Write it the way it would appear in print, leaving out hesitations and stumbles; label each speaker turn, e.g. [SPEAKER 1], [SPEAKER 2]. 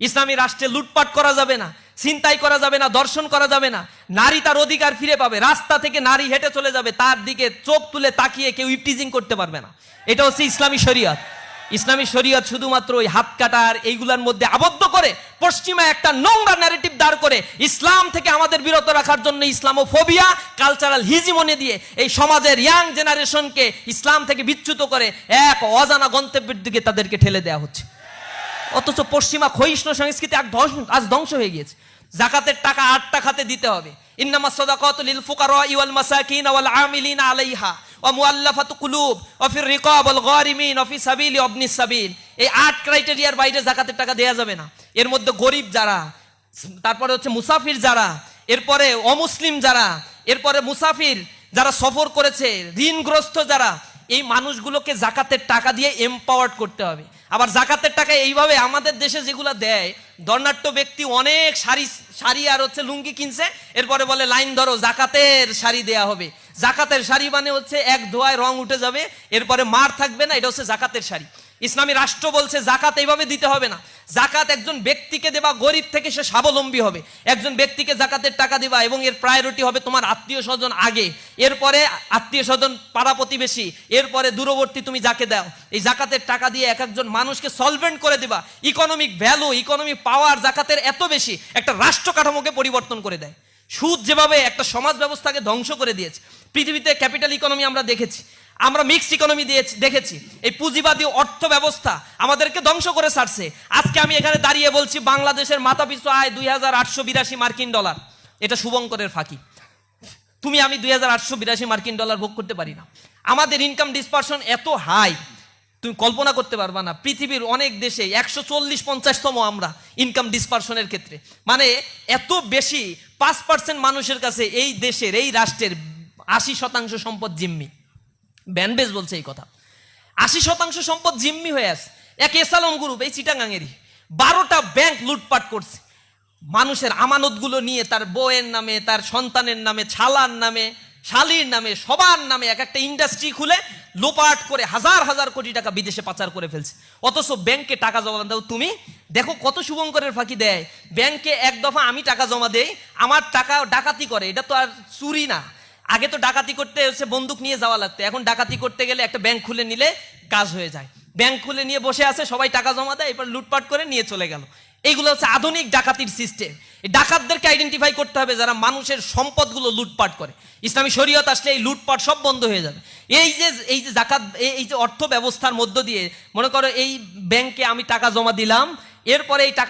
[SPEAKER 1] ইসলামী রাষ্ট্রে লুটপাট করা যাবে না, ছিনতাই করা যাবে না, দর্শন করা যাবে না। নারী তার অধিকার ফিরে পাবে, রাস্তা থেকে নারী হেঁটে চলে যাবে, তার দিকে চোখ তুলে তাকিয়ে কেউ ইপটিজিং করতে পারবে না। এটা হচ্ছে ইসলামী শরীয়ত। ইসলামী শরীয়ত শুধুমাত্র ওই হাত কাটার এইগুলার মধ্যে আবদ্ধ করে পশ্চিমা একটা নোংরা ন্যারেটিভ দাঁড় করে ইসলাম থেকে আমাদের বিরত রাখার জন্য ইসলামোফোবিয়া, কালচারাল হিজিমনি দিয়ে এই সমাজের ইয়াং জেনারেশনকে ইসলাম থেকে বিচ্যুত করে এক অজানা গন্তব্যের দিকে তাদেরকে ঠেলে দেওয়া হচ্ছে। অথচ পশ্চিমা ক্ষয়িষ্ণু সংস্কৃতি আজ ধ্বংস হয়ে গিয়েছে। যাকাতের টাকা 8টা খাতে দিতে হবে। ইন্নামাস সাদাকাতু লিল ফুকারা ওয়াল মাসাকিন ওয়াল আমিলিনা আলাইহা ওয়া মুআল্লাফাতু কুলুব ওয়া ফির রিকাব ওয়াল গারিমিন ওয়া ফি সাবিলি ইবনিস সাবিল। এই 8 ক্রাইটেরিয়ার বাইরে যাকাতের টাকা দেয়া যাবে না। এর মধ্যে গরিব যারা, তারপরে হচ্ছে মুসাফির যারা, এরপরে অমুসলিম যারা, এরপরে মুসাফির যারা সফর করেছে, ঋণগ্রস্ত যারা, এই মানুষগুলোকে যাকাতের টাকা দিয়ে এম্পাওয়ার্ড করতে হবে। আবার যাকাতের টাকা এইভাবে আমাদের দেশে যেগুলো দেয়, ধর্নাঢ্য ব্যক্তি অনেক শাড়ি আর হচ্ছে লুঙ্গি কিনছে, এরপরে বলে লাইন ধরো যাকাতের শাড়ি দেয়া হবে। যাকাতের শাড়ি মানে হচ্ছে এক ধোয়ায় রং উঠে যাবে, এরপরে মার থাকবে না, এটা হচ্ছে যাকাতের শাড়ি। ইসলামী রাষ্ট্র বলছে জাকাত এইভাবে দিতে হবে না। জাকাত একজন ব্যক্তিকে দেবা, গরিব থেকে সে স্বাবলম্বী হবে। একজন ব্যক্তিকে জাকাতের টাকা দিবা এবং এর প্রায়োরিটি হবে তোমার আত্মীয় স্বজন আগে, এরপরে আত্মীয় স্বজন, পাড়া প্রতিবেশী, এরপরে দূরবর্তী তুমি যাকে দাও। এই জাকাতের টাকা দিয়ে এক একজন মানুষকে সলভেন্ট করে দিবা। ইকোনমিক ভ্যালু, ইকোনমিক পাওয়ার জাকাতের এত বেশি, একটা রাষ্ট্র কাঠামোকে পরিবর্তন করে দেয়। সুদ যেভাবে একটা সমাজ ব্যবস্থাকে ধ্বংস করে দিয়েছে, পৃথিবীতে ক্যাপিটাল ইকোনমি আমরা দেখেছি, আমরা মিক্সড ইকোনমি দেখেছি। এই পুঁজিবাদী অর্থ ব্যবস্থা আমাদেরকে ধ্বংস করে ছাড়ছে। আজকে আমি এখানে দাঁড়িয়ে বলছি বাংলাদেশের মাথাপিছু আয় 2882 মার্কিন ডলার। এটা শুভঙ্করের ফাঁকি। তুমি আমি 2882 মার্কিন ডলার ভোগ করতে পারি না। আমাদের ইনকাম ডিসপারশন এত হাই, তুমি কল্পনা করতে পারবা না। পৃথিবীর অনেক দেশে 140-50তম আমরা ইনকাম ডিসপারশনের ক্ষেত্রে। মানে এত বেশি, 5% মানুষের কাছে এই দেশের, এই রাষ্ট্রের 80% সম্পদ জিম্মি। ব্যানবেজ বলছে এই কথা। 80% সম্পদ জিম্মি হয়ে আছে। এক এসালম গ্রুপ, এই চিটাগাঙেরই 12টা ব্যাংক লুটপাট করছে। মানুষের আমানতগুলো নিয়ে তার বউয়ের নামে, তার সন্তানের নামে, ছালার নামে, শালির নামে, সবার নামে এক একটা ইন্ডাস্ট্রি খুলে লোপাট করে হাজার হাজার কোটি টাকা বিদেশে পাচার করে ফেলছে। অথচ ব্যাংকে টাকা জমা দাও তুমি, দেখো কত শুভঙ্করের ফাঁকি দেয়। ব্যাংকে এক দফা আমি টাকা জমা দেই, আমার টাকা ডাকাতি করে। এটা তো আর চুরি না। আগে তো ডাকাতি করতে হচ্ছে বন্দুক নিয়ে যাওয়া লাগতো, এখন ডাকাতি করতে গেলে একটা ব্যাংক খুলে নিলে কাজ হয়ে যায়। ব্যাংক খুলে নিয়ে বসে আছে, সবাই টাকা জমা দেয়, এরপর লুটপাট করে নিয়ে চলে গেল। এইগুলো হচ্ছে আধুনিক ডাকাতির সিস্টেম। এই ডাকাতদেরকে আইডেন্টিফাই করতে হবে যারা মানুষের সম্পদগুলো লুটপাট করে। ইসলামী শরীয়ত আসলে এই লুটপাট সব বন্ধ হয়ে যাবে। এই যে জাকাত, এই যে অর্থ ব্যবস্থার মধ্য দিয়ে, মনে করো এই ব্যাংকে আমি টাকা জমা দিলাম, এরপরে এই টাকা